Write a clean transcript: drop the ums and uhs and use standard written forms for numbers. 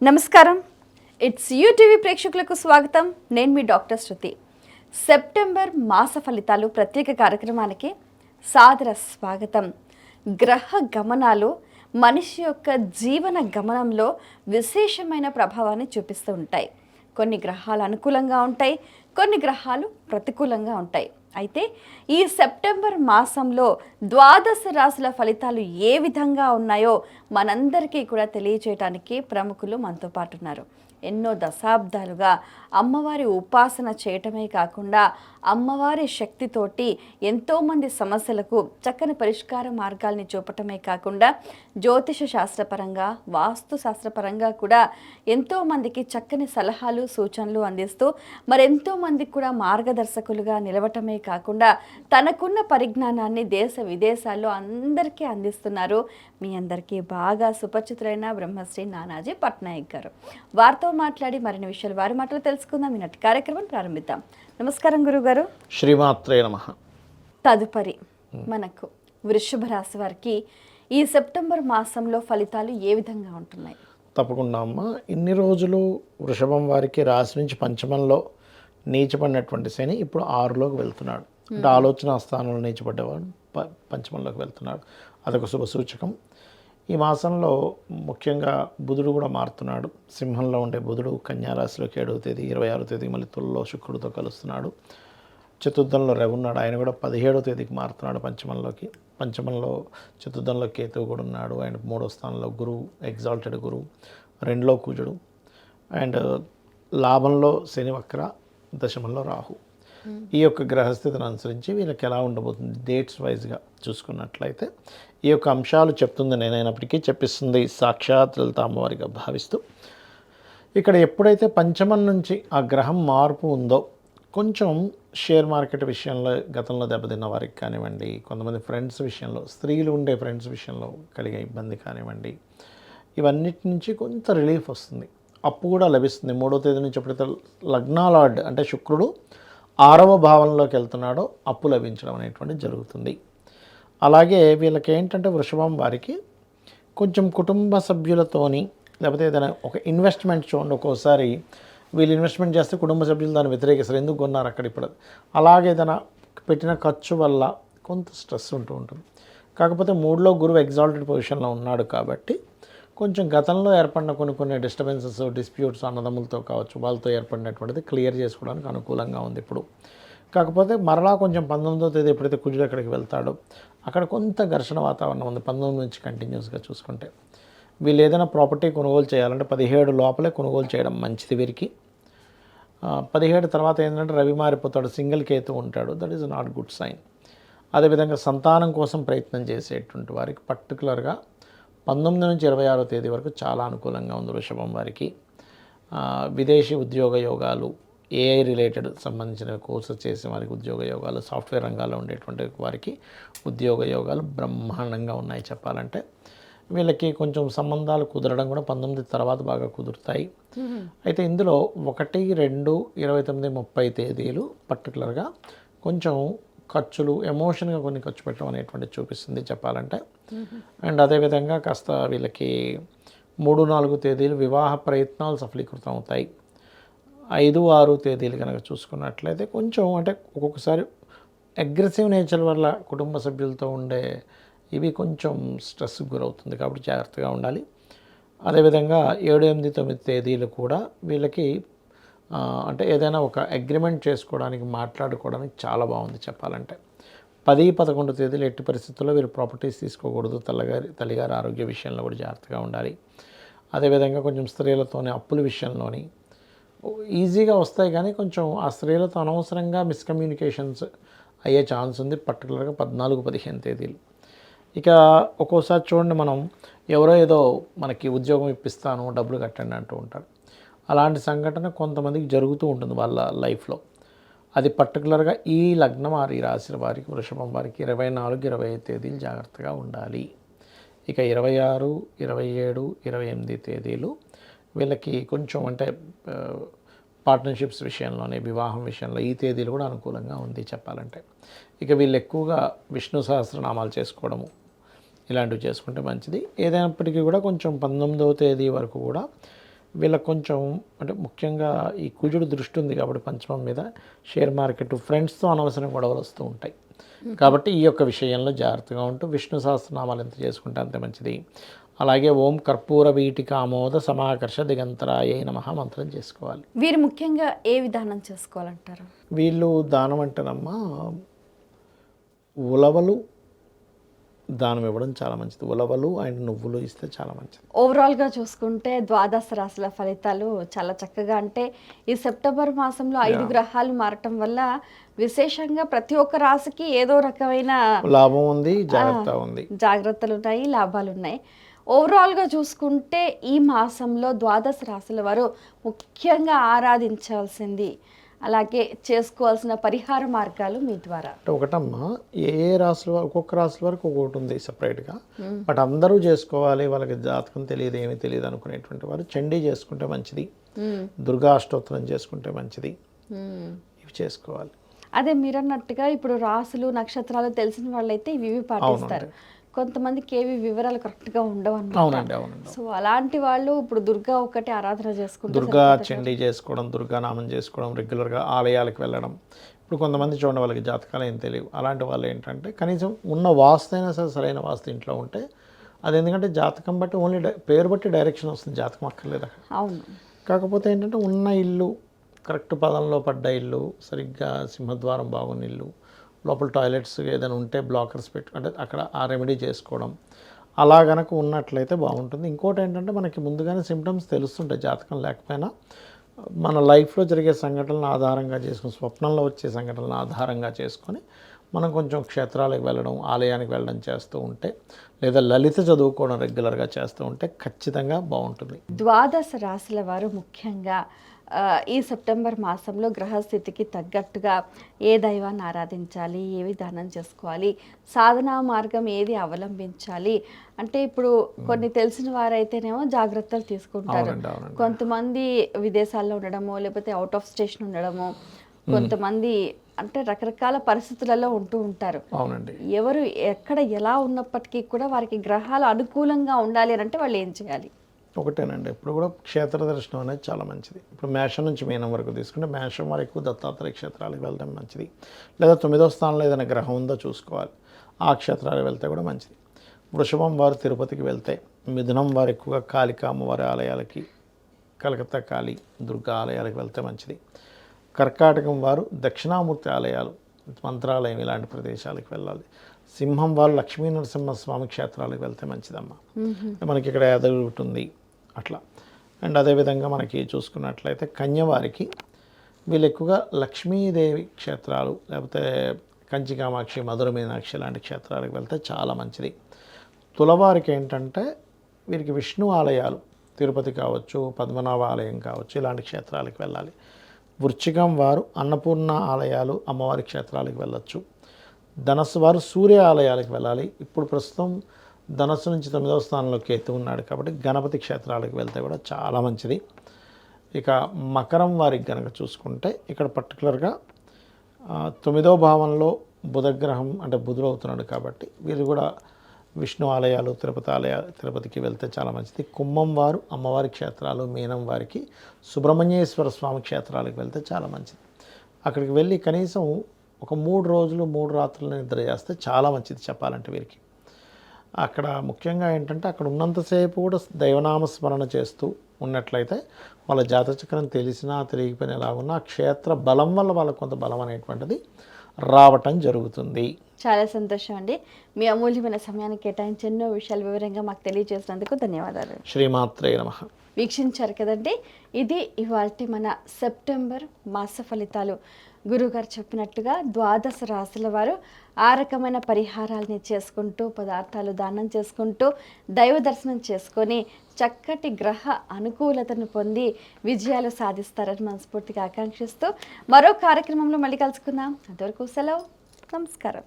నమస్కారం. It's UTV ప్రేక్షకులకు స్వాగతం. నేను మీ డాక్టర్ శృతి. సెప్టెంబర్ మాస ఫలితాలు ప్రత్యేక కార్యక్రమానికి సాదర స్వాగతం. గ్రహ గమనాలు మనిషి యొక్క జీవన గమనంలో విశేషమైన ప్రభావాన్ని చూపిస్తూ ఉంటాయి. కొన్ని గ్రహాలు అనుకూలంగా ఉంటాయి, కొన్ని గ్రహాలు ప్రతికూలంగా ఉంటాయి. అయితే ఈ సెప్టెంబర్ మాసంలో ద్వాదశ రాశుల ఫలితాలు ఏ విధంగా ఉన్నాయో మనందరికీ కూడా తెలియచేయడానికి ప్రముఖులు మనతో పాటు ఉన్నారు. ఎన్నో దశాబ్దాలుగా అమ్మవారి ఉపాసన చేయటమే కాకుండా అమ్మవారి శక్తితోటి ఎంతోమంది సమస్యలకు చక్కని పరిష్కార మార్గాల్ని చూపటమే కాకుండా జ్యోతిష శాస్త్రపరంగా వాస్తు శాస్త్రపరంగా కూడా ఎంతోమందికి చక్కని సలహాలు సూచనలు అందిస్తూ మరెంతోమందికి కూడా మార్గదర్శకులుగా నిలవటమే కాకుండా తనకున్న పరిజ్ఞానాన్ని దేశ విదేశాల్లో అందరికీ అందిస్తున్నారు. మీ అందరికీ బాగా సుపరిచితులైన బ్రహ్మశ్రీ నానాజీ పట్నాయక్ గారు. వారితో మాట్లాడి మరిన్ని విషయాలు వారి మాటలు తెలుసుకుందాం. ఈనాటి కార్యక్రమం ప్రారంభిద్దాం. నమస్కారం గురుగారు. శ్రీమాత్రే నమః. తదుపరి మనకు వృషభ రాశి వారికి ఈ సెప్టెంబర్ మాసంలో ఫలితాలు ఏ విధంగా ఉంటున్నాయి? తప్పకుండా అమ్మ. ఇన్ని రోజులు వృషభం వారికి రాశి నుంచి పంచమంలో నీచపడినటువంటి శని ఇప్పుడు 6లోకి వెళ్తున్నాడు. అంటే ఆలోచన స్థానంలో నీచపడ్డవాడు పంచమంలోకి వెళ్తున్నాడు. అదొక శుభ సూచకం. ఈ మాసంలో ముఖ్యంగా బుధుడు కూడా మారుతున్నాడు. సింహంలో ఉండే బుధుడు కన్యారాశిలోకి 7వ తేదీ 26వ తేదీ మళ్ళీ తులలో శుక్రుడితో కలుస్తున్నాడు. చతుర్థంలో రవి ఉన్నాడు, ఆయన కూడా 17వ తేదీకి మారుతున్నాడు పంచమంలోకి. పంచమంలో చతుర్థంలో కేతువు కూడా ఉన్నాడు. ఆయన 3వ స్థానంలో గురువు, ఎగ్జాల్టెడ్ గురువు, 2లో కుజుడు, అండ్ లాభంలో శని వక్ర, దశమంలో రాహు. ఈ యొక్క గ్రహస్థితిని అనుసరించి వీళ్ళకి ఎలా ఉండబోతుంది డేట్స్ వైజ్గా చూసుకున్నట్లయితే ఈ యొక్క అంశాలు చెప్తుంది నేనైనప్పటికీ చెప్పిస్తుంది సాక్షాత్ లలిత అమ్మవారిగా భావిస్తూ. ఇక్కడ ఎప్పుడైతే పంచమం నుంచి ఆ గ్రహం మార్పు ఉందో కొంచెం షేర్ మార్కెట్ విషయంలో గతంలో దెబ్బతిన్న వారికి కానివ్వండి, కొంతమంది ఫ్రెండ్స్ విషయంలో, స్త్రీలు ఉండే ఫ్రెండ్స్ విషయంలో కలిగే ఇబ్బంది కానివ్వండి, ఇవన్నిటి నుంచి కొంత రిలీఫ్ వస్తుంది. అప్పు కూడా లభిస్తుంది. 3వ తేదీ నుంచి ఎప్పుడైతే లగ్నాలార్డ్ అంటే శుక్రుడు 6వ భావంలోకి వెళ్తున్నాడో అప్పు లభించడం అనేటువంటి జరుగుతుంది. అలాగే వీళ్ళకి ఏంటంటే వృషభం వారికి కొంచెం కుటుంబ సభ్యులతోని లేకపోతే ఏదైనా ఒక ఇన్వెస్ట్మెంట్ చూడండి, ఒక్కోసారి వీళ్ళు ఇన్వెస్ట్మెంట్ చేస్తే కుటుంబ సభ్యులు దాన్ని వ్యతిరేకిస్తారు, ఎందుకు కొన్నారు అక్కడ ఇప్పుడు. అలాగే ఏదైనా పెట్టిన ఖర్చు వల్ల కొంత స్ట్రెస్ ఉంటూ ఉంటుంది. కాకపోతే 3లో గురువు ఎగ్జాల్టెడ్ పొజిషన్లో ఉన్నాడు కాబట్టి కొంచెం గతంలో ఏర్పడిన కొన్ని డిస్టర్బెన్సెస్, డిస్ప్యూట్స్ అన్నదమ్ములతో కావచ్చు, వాళ్ళతో ఏర్పడినటువంటిది క్లియర్ చేసుకోవడానికి అనుకూలంగా ఉంది ఇప్పుడు. కాకపోతే మరలా కొంచెం 19వ తేదీ ఎప్పుడైతే కుజుడు అక్కడికి వెళ్తాడో అక్కడ కొంత ఘర్షణ వాతావరణం ఉంది 19 నుంచి కంటిన్యూస్గా చూసుకుంటే. వీళ్ళు ఏదైనా ప్రాపర్టీ కొనుగోలు చేయాలంటే 17 లోపలే కొనుగోలు చేయడం మంచిది వీరికి. 17 తర్వాత ఏంటంటే రవి మారిపోతాడు, సింగిల్ కేతు ఉంటాడు, that is not good sign. అదేవిధంగా సంతానం కోసం ప్రయత్నం చేసేటువంటి వారికి పర్టికులర్గా 19 నుంచి 26వ తేదీ వరకు చాలా అనుకూలంగా ఉంది వృషభం వారికి. విదేశీ ఉద్యోగ యోగాలు, ఏఐ రిలేటెడ్ సంబంధించిన కోర్సెస్ చేసే వారికి ఉద్యోగ యోగాలు, సాఫ్ట్వేర్ రంగాల్లో ఉండేటువంటి వారికి ఉద్యోగ యోగాలు బ్రహ్మాండంగా ఉన్నాయి చెప్పాలంటే. వీళ్ళకి కొంచెం సంబంధాలు కుదరడం కూడా 19 తర్వాత బాగా కుదురుతాయి. అయితే ఇందులో 1, 2, 29, 30 తేదీలు పర్టికులర్గా కొంచెం ఖర్చులు, ఎమోషన్గా కొన్ని ఖర్చు పెట్టడం అనేటువంటిది చూపిస్తుంది చెప్పాలంటే. అండ్ అదేవిధంగా కాస్త వీళ్ళకి 3, 4 తేదీలు వివాహ ప్రయత్నాలు సఫలీకృతం అవుతాయి. 5, 6 తేదీలు కనుక చూసుకున్నట్లయితే కొంచెం అంటే ఒక్కొక్కసారి అగ్రెసివ్ నేచర్ వల్ల కుటుంబ సభ్యులతో ఉండే ఇవి కొంచెం స్ట్రెస్కి గురవుతుంది కాబట్టి జాగ్రత్తగా ఉండాలి. అదేవిధంగా 7, 8, 9 తేదీలు కూడా వీళ్ళకి అంటే ఏదైనా ఒక అగ్రిమెంట్ చేసుకోవడానికి, మాట్లాడుకోవడానికి చాలా బాగుంది చెప్పాలంటే. 10, 11 తేదీలు ఎట్టి పరిస్థితుల్లో వీరు ప్రాపర్టీస్ తీసుకోకూడదు. తల్లిగారి ఆరోగ్య విషయంలో కూడా జాగ్రత్తగా ఉండాలి. అదేవిధంగా కొంచెం స్త్రీలతోని అప్పుల విషయంలోని ఈజీగా వస్తాయి కానీ కొంచెం ఆ స్త్రీలతో అనవసరంగా మిస్కమ్యూనికేషన్స్ అయ్యే ఛాన్స్ ఉంది పర్టికులర్గా 14, 15 తేదీలు. ఇక ఒక్కోసారి చూడండి, మనం ఎవరో ఏదో మనకి ఉద్యోగం ఇప్పిస్తాను, డబ్బులు కట్టండి అంటూ ఉంటారు. అలాంటి సంఘటన కొంతమందికి జరుగుతూ ఉంటుంది వాళ్ళ లైఫ్లో. అది పర్టికులర్గా ఈ లగ్నం ఈ రాశి వారికి వృషభం వారికి 24, 25 తేదీలు జాగ్రత్తగా ఉండాలి. ఇక 26, 27, 28 తేదీలు వీళ్ళకి కొంచెం అంటే పార్ట్నర్షిప్స్ విషయంలోనే, వివాహం విషయంలో ఈ తేదీలు కూడా అనుకూలంగా ఉంది చెప్పాలంటే. ఇక వీళ్ళు ఎక్కువగా విష్ణు సహస్రనామాలు చేసుకోవడము ఇలాంటివి చేసుకుంటే మంచిది. ఏదైనప్పటికీ కూడా కొంచెం 19వ తేదీ వరకు కూడా వీళ్ళకి కొంచెం అంటే ముఖ్యంగా ఈ కుజుడు దృష్టి ఉంది కాబట్టి పంచమం మీద షేర్ మార్కెట్ ఫ్రెండ్స్తో అనవసరం గొడవలు వస్తూ ఉంటాయి. కాబట్టి ఈ యొక్క విషయంలో జాగ్రత్తగా ఉంటూ విష్ణు సహస్రనామాలు ఎంత చేసుకుంటే అంతే మంచిది. అలాగే ఓం కర్పూర వీటిక ఆమోద సమాకర్ష దిగంతరాయ నమః మంత్రం చేసుకోవాలి. వీరు ముఖ్యంగా ఏ విధానం చేసుకోవాలంటారు? వీళ్ళు దానం అంటేనమ్మా ఉలవలు దానం ఇవ్వడం చాలా మంచిది. ఉలవలు అండ్ నువ్వులు ఇస్తే చాలా మంచిది. ఓవరాల్గా చూసుకుంటే ద్వాదశ రాశుల ఫలితాలు చాలా చక్కగా, అంటే ఈ సెప్టెంబర్ మాసంలో 5 గ్రహాలు మారటం వల్ల విశేషంగా ప్రతి ఒక్క రాశికి ఏదో రకమైన లాభం ఉంది, జాగ్రత్త ఉంది, జాగ్రత్తలు ఉన్నాయి, లాభాలు ఉన్నాయి. ఓవరాల్గా చూసుకుంటే ఈ మాసంలో ద్వాదశ రాశుల వారు ముఖ్యంగా ఆరాధించాల్సింది, అలాగే చేసుకోవాల్సిన పరిహార మార్గాలు మీ ద్వారా? అంటే ఒకటమ్మా, ఏ రాశుల ఒక్కొక్క రాశుల వరకు ఒక్కొక్కటి ఉంది సపరేట్గా. బట్ అందరూ చేసుకోవాలి, వాళ్ళకి జాతకం తెలియదు, ఏమీ తెలియదు అనుకునేటువంటి వారు చండీ చేసుకుంటే మంచిది, దుర్గా అష్టోత్తరం చేసుకుంటే మంచిది, ఇవి చేసుకోవాలి. అదే మీరన్నట్టుగా ఇప్పుడు రాసులు నక్షత్రాలు తెలిసిన వాళ్ళైతే ఇవి పాటిస్తారు. కొంతమందికి ఏవి వివరాలు కరెక్ట్గా ఉండవు అన్నమాట. అవునండి. సో అలాంటి వాళ్ళు ఇప్పుడు దుర్గా ఒకటి ఆరాధన చేసుకుంటారు, దుర్గా చండీ చేసుకోవడం, దుర్గా నామం చేసుకోవడం, రెగ్యులర్గా ఆలయాలకు వెళ్ళడం. ఇప్పుడు కొంతమంది చూడండి వాళ్ళకి జాతకాలు ఏం తెలియవు. అలాంటి వాళ్ళు ఏంటంటే కనీసం ఉన్న వాస్తు అయినా సరే సరైన వాస్తు ఇంట్లో ఉంటే అది, ఎందుకంటే జాతకం బట్టి ఓన్లీ పేరు బట్టి డైరెక్షన్ వస్తుంది, జాతకం అక్కర్లేదు అక్కడ. అవును. కాకపోతే ఏంటంటే ఉన్న ఇల్లు కరెక్ట్ పదంలో పడ్డ ఇల్లు, సరిగ్గా సింహద్వారం బాగున్న ఇల్లు, లోపల టాయిలెట్స్ ఏదైనా ఉంటే బ్లాకర్స్ అంటే అక్కడ ఆ రెమెడీ చేసుకోవడం, అలా గనక ఉన్నట్లయితే బాగుంటుంది. ఇంకోటి ఏంటంటే మనకి ముందుగానే సిమ్టమ్స్ తెలుస్తుంటాయి జాతకం లేకపోయినా. మన లైఫ్లో జరిగే సంఘటనలను ఆధారంగా చేసుకుని, స్వప్నంలో వచ్చే సంఘటనలను ఆధారంగా చేసుకొని మనం కొంచెం క్షేత్రాలకు వెళ్ళడం, ఆలయానికి వెళ్ళడం చేస్తూ ఉంటే, లేదా లలిత చదువుకోవడం రెగ్యులర్గా చేస్తూ ఉంటే ఖచ్చితంగా బాగుంటుంది. ద్వాదశ రాశుల వారు ముఖ్యంగా ఈ సెప్టెంబర్ మాసంలో గ్రహస్థితికి తగ్గట్టుగా ఏ దైవాన్ని ఆరాధించాలి, ఏ విధానం చేసుకోవాలి, సాధనా మార్గం ఏది అవలంబించాలి అంటే, ఇప్పుడు కొన్ని తెలిసిన వారైతేనేమో జాగ్రత్తలు తీసుకుంటారు, కొంతమంది విదేశాల్లో ఉండడమో లేకపోతే అవుట్ ఆఫ్ స్టేషన్ ఉండడమో, కొంతమంది అంటే రకరకాల పరిస్థితులలో ఉంటూ ఉంటారు. అవునండి. ఎవరు ఎక్కడ ఎలా ఉన్నప్పటికీ కూడా వారికి గ్రహాలు అనుకూలంగా ఉండాలి అని అంటే వాళ్ళు ఏం చేయాలి? ఒకటేనండి, ఇప్పుడు కూడా క్షేత్ర దర్శనం అనేది చాలా మంచిది. ఇప్పుడు మేషం నుంచి మీనం వరకు తీసుకుంటే మేషం వారు ఎక్కువ దత్తాత్రేయ క్షేత్రాలకు వెళ్ళడం మంచిది, లేదా 9వ స్థానంలో ఏదైనా గ్రహం ఉందో చూసుకోవాలి, ఆ క్షేత్రాలకు వెళ్తే కూడా మంచిది. వృషభం వారు తిరుపతికి వెళ్తే, మిథునం వారు ఎక్కువగా కాళికా అమ్మవారి ఆలయాలకి, కలకత్తా కాళీ, దుర్గా ఆలయాలకు వెళ్తే మంచిది. కర్కాటకం వారు దక్షిణామూర్తి ఆలయాలు, మంత్రాలయం ఇలాంటి ప్రదేశాలకు వెళ్ళాలి. సింహం వారు లక్ష్మీ నరసింహస్వామి క్షేత్రాలకు వెళ్తే మంచిదమ్మా. మనకి ఇక్కడ యాదగిరి ఉంది అట్లా. అండ్ అదేవిధంగా మనకి చూసుకున్నట్లయితే కన్యవారికి వీళ్ళు ఎక్కువగా లక్ష్మీదేవి క్షేత్రాలు, లేకపోతే కంచి కామాక్షి, మధుర మీనాక్షి లాంటి క్షేత్రాలకు వెళ్తే చాలా మంచిది. తులవారికి ఏంటంటే వీరికి విష్ణు ఆలయాలు, తిరుపతి కావచ్చు, పద్మనాభ ఆలయం కావచ్చు, ఇలాంటి క్షేత్రాలకు వెళ్ళాలి. వృశ్చికం వారు అన్నపూర్ణ ఆలయాలు, అమ్మవారి క్షేత్రాలకు వెళ్ళొచ్చు. ధనస్సు వారు సూర్య ఆలయాలకు వెళ్ళాలి. ఇప్పుడు ప్రస్తుతం ధనస్సు నుంచి 9వ స్థానంలో కేతు ఉన్నాడు కాబట్టి గణపతి క్షేత్రాలకు వెళ్తే కూడా చాలా మంచిది. ఇక మకరం వారికి కనుక చూసుకుంటే ఇక్కడ పర్టికులర్గా 9వ భావంలో బుధగ్రహం అంటే బుధుడు అవుతున్నాడు కాబట్టి వీరు కూడా విష్ణు ఆలయాలు, తిరుపతికి వెళ్తే చాలా మంచిది. కుంభం వారు అమ్మవారి క్షేత్రాలు, మీనం వారికి సుబ్రహ్మణ్యేశ్వర స్వామి క్షేత్రాలకు వెళ్తే చాలా మంచిది. అక్కడికి వెళ్ళి కనీసం ఒక 3 రోజులు 3 రాత్రులు నిద్ర చేస్తే చాలా మంచిది చెప్పాలంటే వీరికి. అక్కడ ముఖ్యంగా ఏంటంటే అక్కడ ఉన్నంతసేపు కూడా దైవనామస్మరణ చేస్తూ ఉన్నట్లయితే వాళ్ళ జాతచక్రం తెలిసినా తెలియకపోయినా ఎలాగున్నా ఆ క్షేత్ర బలం వల్ల వాళ్ళకు కొంత బలం అనేటువంటిది రావటం జరుగుతుంది. చాలా సంతోషం అండి. మీ అమూల్యమైన సమయాన్ని కేటాయించి ఎన్నో విషయాలు వివరంగా మాకు తెలియజేసినందుకు ధన్యవాదాలు. శ్రీమాత్రే నమః. వీక్షించారు కదండి, ఇది ఇవాల్టి మన సెప్టెంబర్ మాస ఫలితాలు. గురుగారు చెప్పినట్టుగా ద్వాదశ రాశుల వారు ఆ రకమైన పరిహారాలని చేసుకుంటూ, పదార్థాలు దానం చేసుకుంటూ, దైవ దర్శనం చేసుకొని చక్కటి గ్రహ అనుకూలతను పొంది విజయాలు సాధిస్తారని మనస్ఫూర్తిగా ఆకాంక్షిస్తూ మరో కార్యక్రమంలో మళ్ళీ కలుసుకుందాం. అంతవరకు సెలవు, నమస్కారం.